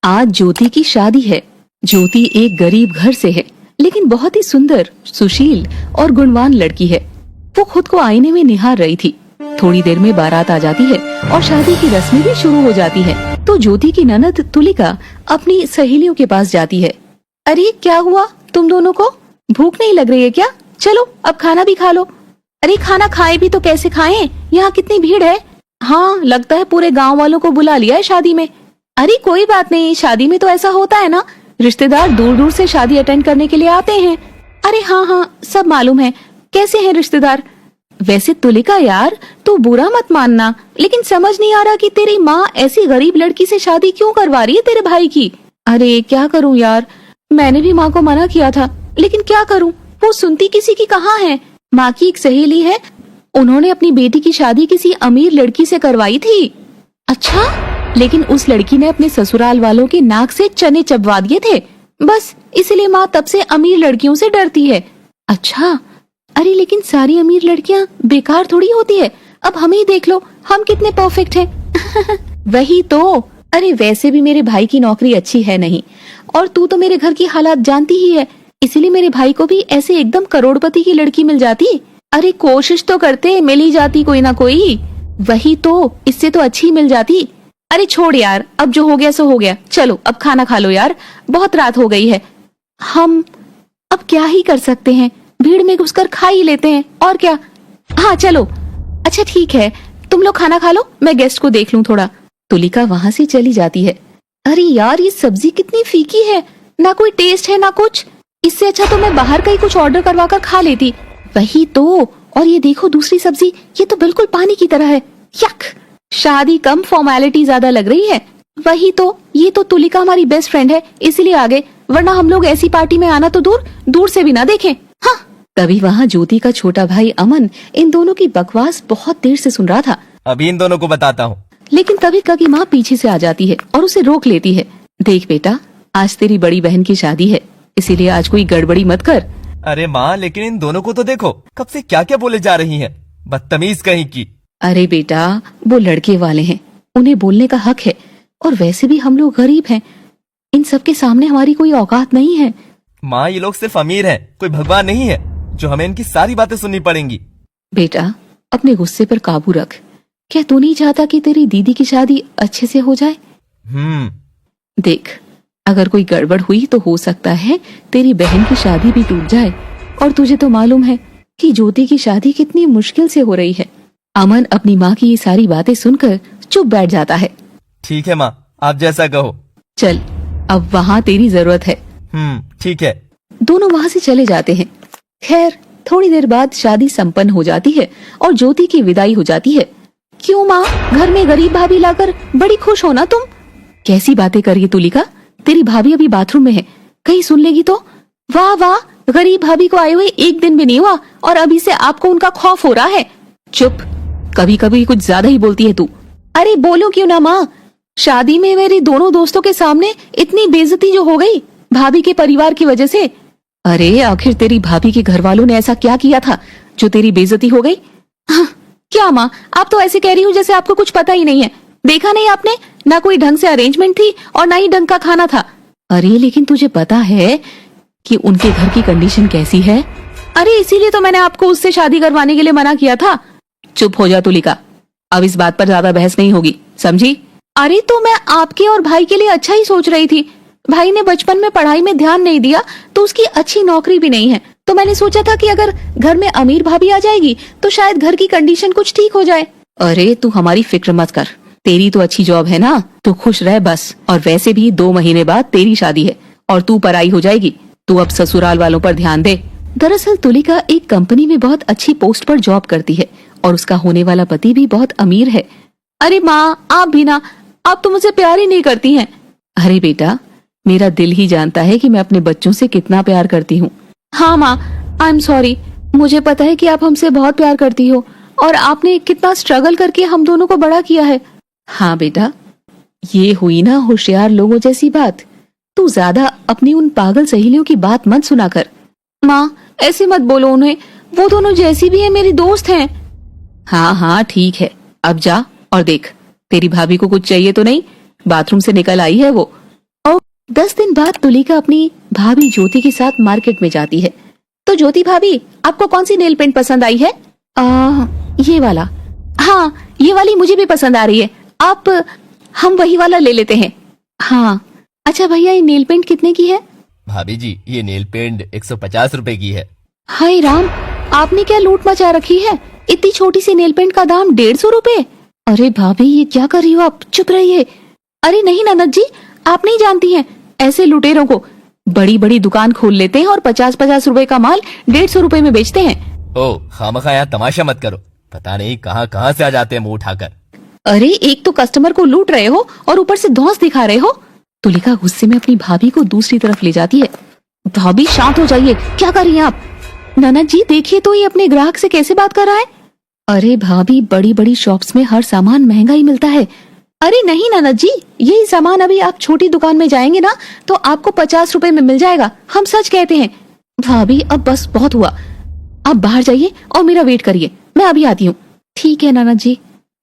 आज ज्योति की शादी है। ज्योति एक गरीब घर से है, लेकिन बहुत ही सुंदर, सुशील और गुणवान लड़की है। वो खुद को आईने में निहार रही थी। थोड़ी देर में बारात आ जाती है और शादी की रस्में भी शुरू हो जाती है। तो ज्योति की ननद तुलिका अपनी सहेलियों के पास जाती है। अरे क्या हुआ, तुम दोनों को भूख नहीं लग रही है क्या? चलो अब खाना भी खा लो। अरे खाना खाए भी तो कैसे खाएं? यहाँ कितनी भीड़ है। हाँ, लगता है पूरे गांव वालों को बुला लिया है शादी में। अरे कोई बात नहीं, शादी में तो ऐसा होता है ना, रिश्तेदार दूर दूर से शादी अटेंड करने के लिए आते हैं। अरे हाँ हाँ, सब मालूम है। कैसे हैं रिश्तेदार? वैसे तुलिका यार, तू बुरा मत मानना, लेकिन समझ नहीं आ रहा कि तेरी माँ ऐसी गरीब लड़की से शादी क्यों करवा रही है तेरे भाई की। अरे क्या करूँ यार, मैंने भी माँ को मना किया था, लेकिन क्या करूँ, वो सुनती किसी की कहाँ है। माँ की एक सहेली है, उन्होंने अपनी बेटी की शादी किसी अमीर लड़की से करवाई थी। अच्छा, लेकिन उस लड़की ने अपने ससुराल वालों के नाक से चने चबवा दिए थे, बस इसलिए माँ तब से अमीर लड़कियों से डरती है। अच्छा, अरे लेकिन सारी अमीर लड़कियाँ बेकार थोड़ी होती है। अब हम ही देख लो, हम कितने परफेक्ट हैं। वही तो। अरे वैसे भी मेरे भाई की नौकरी अच्छी है नहीं, और तू तो मेरे घर की हालात जानती ही है, इसीलिए मेरे भाई को भी ऐसे एकदम करोड़पति की लड़की मिल जाती। अरे कोशिश तो करते, मिल ही जाती कोई ना कोई। वही तो, इससे तो अच्छी मिल जाती। अरे छोड़ यार, अब जो हो गया सो हो गया। चलो अब खाना खा लो यार, बहुत रात हो गई है। हम अब क्या ही कर सकते हैं, भीड़ में घुसकर खा ही लेते हैं, और क्या। हाँ चलो। अच्छा ठीक है, तुम लोग खाना खा लो, मैं गेस्ट को देख लूं थोड़ा। तुलिका वहाँ से चली जाती है। अरे यार, ये सब्जी कितनी फीकी है, ना कोई टेस्ट है ना कुछ। इससे अच्छा तो मैं बाहर का ही कुछ ऑर्डर करवा कर खा लेती। वही तो। और ये देखो दूसरी सब्जी, ये तो बिल्कुल पानी की तरह है। यक, शादी कम फॉर्मेलिटी ज्यादा लग रही है। वही तो, ये तो तुलिका हमारी बेस्ट फ्रेंड है, इसीलिए आ गए, वरना हम लोग ऐसी पार्टी में आना तो दूर दूर से भी ना देखें। हाँ। तभी वहाँ ज्योति का छोटा भाई अमन इन दोनों की बकवास बहुत देर से सुन रहा था। अभी इन दोनों को बताता हूँ। लेकिन तभी का की माँ पीछे से आ जाती है और उसे रोक लेती है। देख बेटा, आज तेरी बड़ी बहन की शादी है, इसीलिए आज कोई गड़बड़ी मत कर। अरे माँ, लेकिन इन दोनों को तो देखो, कब से क्या क्या बोले जा रही हैं, बदतमीज कहीं की। अरे बेटा, वो लड़के वाले हैं, उन्हें बोलने का हक है, और वैसे भी हम लोग गरीब हैं, इन सब के सामने हमारी कोई औकात नहीं है। माँ, ये लोग सिर्फ अमीर हैं, कोई भगवान नहीं है जो हमें इनकी सारी बातें सुननी पड़ेंगी। बेटा, अपने गुस्से पर काबू रख। क्या तू नहीं चाहता कि तेरी दीदी की शादी अच्छे से हो जाए? देख, अगर कोई गड़बड़ हुई तो हो सकता है तेरी बहन की शादी भी टूट जाए, और तुझे तो मालूम है कि ज्योति की शादी कितनी मुश्किल से हो रही है। अमन अपनी माँ की ये सारी बातें सुनकर चुप बैठ जाता है। ठीक है माँ, आप जैसा कहो। चल, अब वहाँ तेरी जरूरत है। ठीक है। दोनों वहाँ से चले जाते हैं। खैर, थोड़ी देर बाद शादी संपन्न हो जाती है और ज्योति की विदाई हो जाती है। क्यों माँ, घर में गरीब भाभी लाकर बड़ी खुश हो ना तुम? कैसी बातें कर रही तुलिका, तेरी भाभी अभी बाथरूम में है, कहीं सुन लेगी तो? वाह वाह, गरीब भाभी को आए हुए एक दिन भी नहीं हुआ और अभी से आपको उनका खौफ हो रहा है। चुप, कभी कभी कुछ ज्यादा ही बोलती है तू। अरे बोलो क्यों ना माँ, शादी में मेरे दोनों दोस्तों के सामने इतनी बेइज्जती जो हो गई भाभी के परिवार की वजह से। अरे आखिर तेरी भाभी के घर वालों ने ऐसा क्या किया था जो तेरी बेइज्जती हो गई? हाँ, क्या माँ, आप तो ऐसे कह रही हो जैसे आपको कुछ पता ही नहीं है। देखा नहीं आपने, ना कोई ढंग से अरेंजमेंट थी और ना ही ढंग का खाना था। अरे लेकिन तुझे पता है कि उनके घर की कंडीशन कैसी है? अरे इसीलिए तो मैंने आपको उससे शादी करवाने के लिए मना किया था। चुप हो जा तुलिका, अब इस बात पर ज्यादा बहस नहीं होगी, समझी? अरे तो मैं आपके और भाई के लिए अच्छा ही सोच रही थी। भाई ने बचपन में पढ़ाई में ध्यान नहीं दिया, तो उसकी अच्छी नौकरी भी नहीं है, तो मैंने सोचा था कि अगर घर में अमीर भाभी आ जाएगी तो शायद घर की कंडीशन कुछ ठीक हो जाए। अरे तू हमारी फिक्र मत कर, तेरी तो अच्छी जॉब है ना, तू खुश रह बस। और वैसे भी 2 महीने बाद तेरी शादी है और तू पराई हो जाएगी, तू अब ससुराल वालों पर ध्यान दे। दरअसल तुलिका एक कंपनी में बहुत अच्छी पोस्ट पर जॉब करती है और उसका होने वाला पति भी बहुत अमीर है। अरे माँ, आप भी ना, आप तो मुझे प्यार ही नहीं करती हैं। अरे बेटा, मेरा दिल ही जानता है कि मैं अपने बच्चों से कितना प्यार करती हूँ। हाँ माँ, आई एम सॉरी, मुझे पता है कि आप हमसे बहुत प्यार करती हो और आपने कितना स्ट्रगल करके हम दोनों को बड़ा किया है। हाँ बेटा, ये हुई ना होशियार लोगों जैसी बात। तू ज्यादा अपनी उन पागल सहेलियों की बात मत सुना कर। माँ ऐसे मत बोलो उन्हें, वो दोनों जैसी भी है मेरी दोस्त हैं। हाँ हाँ ठीक है, अब जा और देख तेरी भाभी को कुछ चाहिए तो नहीं, बाथरूम से निकल आई है वो। 10 दिन बाद तुलिका अपनी भाभी ज्योति के साथ मार्केट में जाती है। तो ज्योति भाभी, आपको कौन सी नेल पेंट पसंद आई है? ये वाला। हाँ, ये वाली मुझे भी पसंद आ रही है। हम वही वाला ले लेते हैं। हाँ, अच्छा भैया, ये नेल पेंट कितने की है? भाभी जी, ये नेल पेंट 150 रुपए की है। हाय राम, आपने क्या लूट मचा रखी है? इतनी छोटी सी नेल पेंट का दाम 150 रुपए? अरे भाभी, ये क्या कर रही हो आप? चुप रहिए। अरे नहीं ननद जी, आप नहीं जानती हैं ऐसे लुटेरों को। बड़ी बड़ी दुकान खोल लेते हैं और 50-50 रुपए का माल 150 रुपए में बेचते हैं। ओ, खामखा यहाँ तमाशा मत करो। पता नहीं कहाँ से आ जाते हैं मुंह उठाकर। अरे एक तो कस्टमर को लूट रहे हो और ऊपर से धौंस दिखा रहे हो। तुलिका गुस्से में अपनी भाभी को दूसरी तरफ ले जाती है। भाभी शांत हो जाइए, क्या कर रही हैं आप? ननद जी देखिए तो ये अपने ग्राहक से कैसे बात कर रहा है। अरे भाभी, बड़ी बड़ी शॉप्स में हर सामान महंगा ही मिलता है। अरे नहीं ननद जी, यही सामान अभी आप छोटी दुकान में जाएंगे ना तो आपको 50 रुपए में मिल जाएगा। हम सच कहते हैं। भाभी अब बस बहुत हुआ, आप बाहर जाइए और मेरा वेट करिए, मैं अभी आती हूँ। ठीक है ननद जी।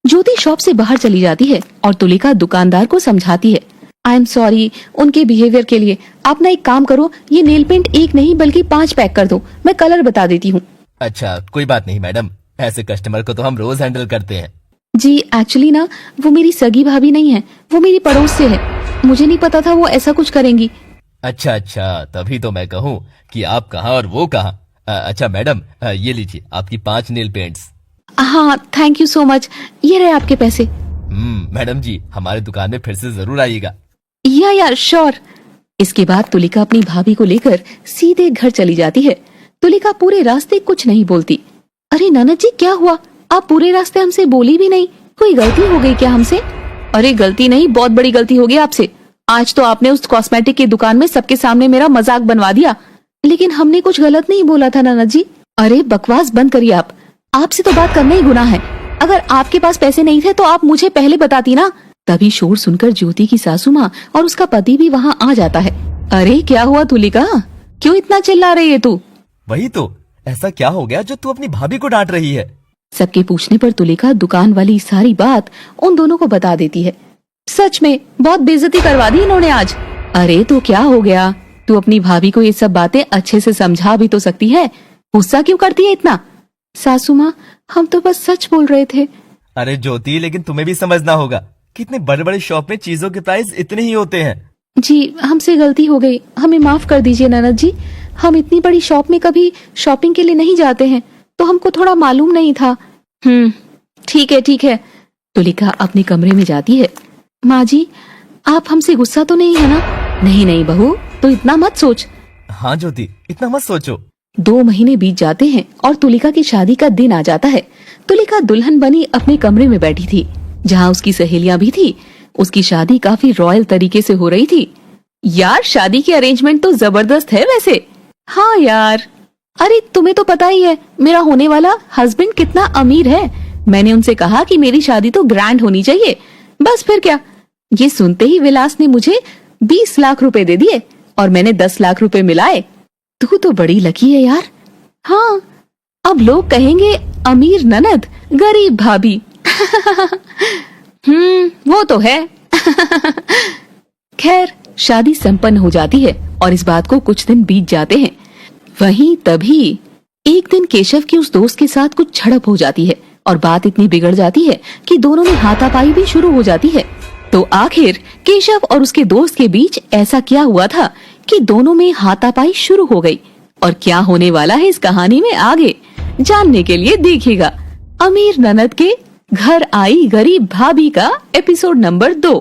ज्योति शॉप से बाहर चली जाती है और तुलिका दुकानदार को समझाती है। आई एम सॉरी उनके बिहेवियर के लिए। आप ना एक काम करो, ये नेल पेंट 1 नहीं बल्कि 5 पैक कर दो, मैं कलर बता देती हूँ। अच्छा, कोई बात नहीं मैडम, ऐसे कस्टमर को तो हम रोज हैंडल करते हैं। जी एक्चुअली ना, वो मेरी सगी भाभी नहीं है, वो मेरी पड़ोस से है। मुझे नहीं पता था वो ऐसा कुछ करेंगी। अच्छा, तभी तो मैं कहूँ कि आप कहाँ और वो कहाँ। अच्छा मैडम, ये लीजिए आपकी 5 नेल पेंट्स। हाँ, थैंक यू सो मच। ये रहे आपके पैसे। मैडम जी, हमारे दुकान में फिर से जरूर आइएगा। या श्योर। इसके बाद तुलिका अपनी भाभी को लेकर सीधे घर चली जाती है। तुलिका पूरे रास्ते कुछ नहीं बोलती। अरे ननद जी, क्या हुआ? आप पूरे रास्ते हमसे बोली भी नहीं। कोई गलती हो गई क्या हमसे? अरे गलती नहीं, बहुत बड़ी गलती हो गई आपसे। आज तो आपने उस कॉस्मेटिक की दुकान में सबके सामने मेरा मजाक बनवा दिया। लेकिन हमने कुछ गलत नहीं बोला था ननद जी। अरे बकवास बंद करिए आप। आपसे तो बात करना ही गुनाह है। अगर आपके पास पैसे नहीं थे तो आप मुझे पहले बताती ना। तभी शोर सुनकर ज्योति की सासू माँ और उसका पति भी वहाँ आ जाता है। अरे क्या हुआ तुलिका, क्यों इतना चिल्ला रही है तू? वही तो, ऐसा क्या हो गया जो तू अपनी भाभी को डांट रही है? सबके पूछने पर तुलिका दुकान वाली सारी बात उन दोनों को बता देती है। सच में बहुत बेइज्जती करवा दी इन्होंने आज। अरे तो क्या हो गया, तू अपनी भाभी को ये सब बातें अच्छे से समझा भी तो सकती है। गुस्सा क्यों करती है इतना? सासू माँ, हम तो बस सच बोल रहे थे। अरे ज्योति, लेकिन तुम्हें भी समझना होगा कि इतने बड़े बड़े शॉप में चीजों के प्राइस इतने ही होते हैं। जी हमसे गलती हो गई, हमें माफ कर दीजिए ननद जी। हम इतनी बड़ी शॉप में कभी शॉपिंग के लिए नहीं जाते हैं, तो हमको थोड़ा मालूम नहीं था। ठीक है। तुलिका अपने कमरे में जाती है। माँ जी, आप हमसे गुस्सा तो नहीं है ना? नहीं बहू, तो इतना मत सोच। हाँ ज्योति, इतना मत सोचो। 2 महीने बीत जाते हैं और तुलिका की शादी का दिन आ जाता है। तुलिका दुल्हन बनी अपने कमरे में बैठी थी, जहाँ उसकी सहेलियां भी थी। उसकी शादी काफी रॉयल तरीके से हो रही थी। यार शादी की अरेंजमेंट तो जबरदस्त है वैसे। हाँ यार, अरे तुम्हें तो पता ही है मेरा होने वाला हस्बैंड कितना अमीर है। मैंने उनसे कहा कि मेरी शादी तो ग्रैंड होनी चाहिए। बस फिर क्या, ये सुनते ही विलास ने मुझे 20 लाख रुपए दे दिए और मैंने 10 लाख रुपए मिलाए। तू तो बड़ी लकी है यार। हाँ, अब लोग कहेंगे अमीर ननद गरीब भाभी। वो तो है। खैर शादी संपन्न हो जाती है और इस बात को कुछ दिन बीत जाते हैं। वहीं तभी एक दिन केशव की उस दोस्त के साथ कुछ झड़प हो जाती है और बात इतनी बिगड़ जाती है कि दोनों में हाथापाई भी शुरू हो जाती है। तो आखिर केशव और उसके दोस्त के बीच ऐसा क्या हुआ था कि दोनों में हाथापाई शुरू हो गई, और क्या होने वाला है इस कहानी में आगे जानने के लिए देखिएगा अमीर ननद के घर आई गरीब भाभी का एपिसोड नंबर 2।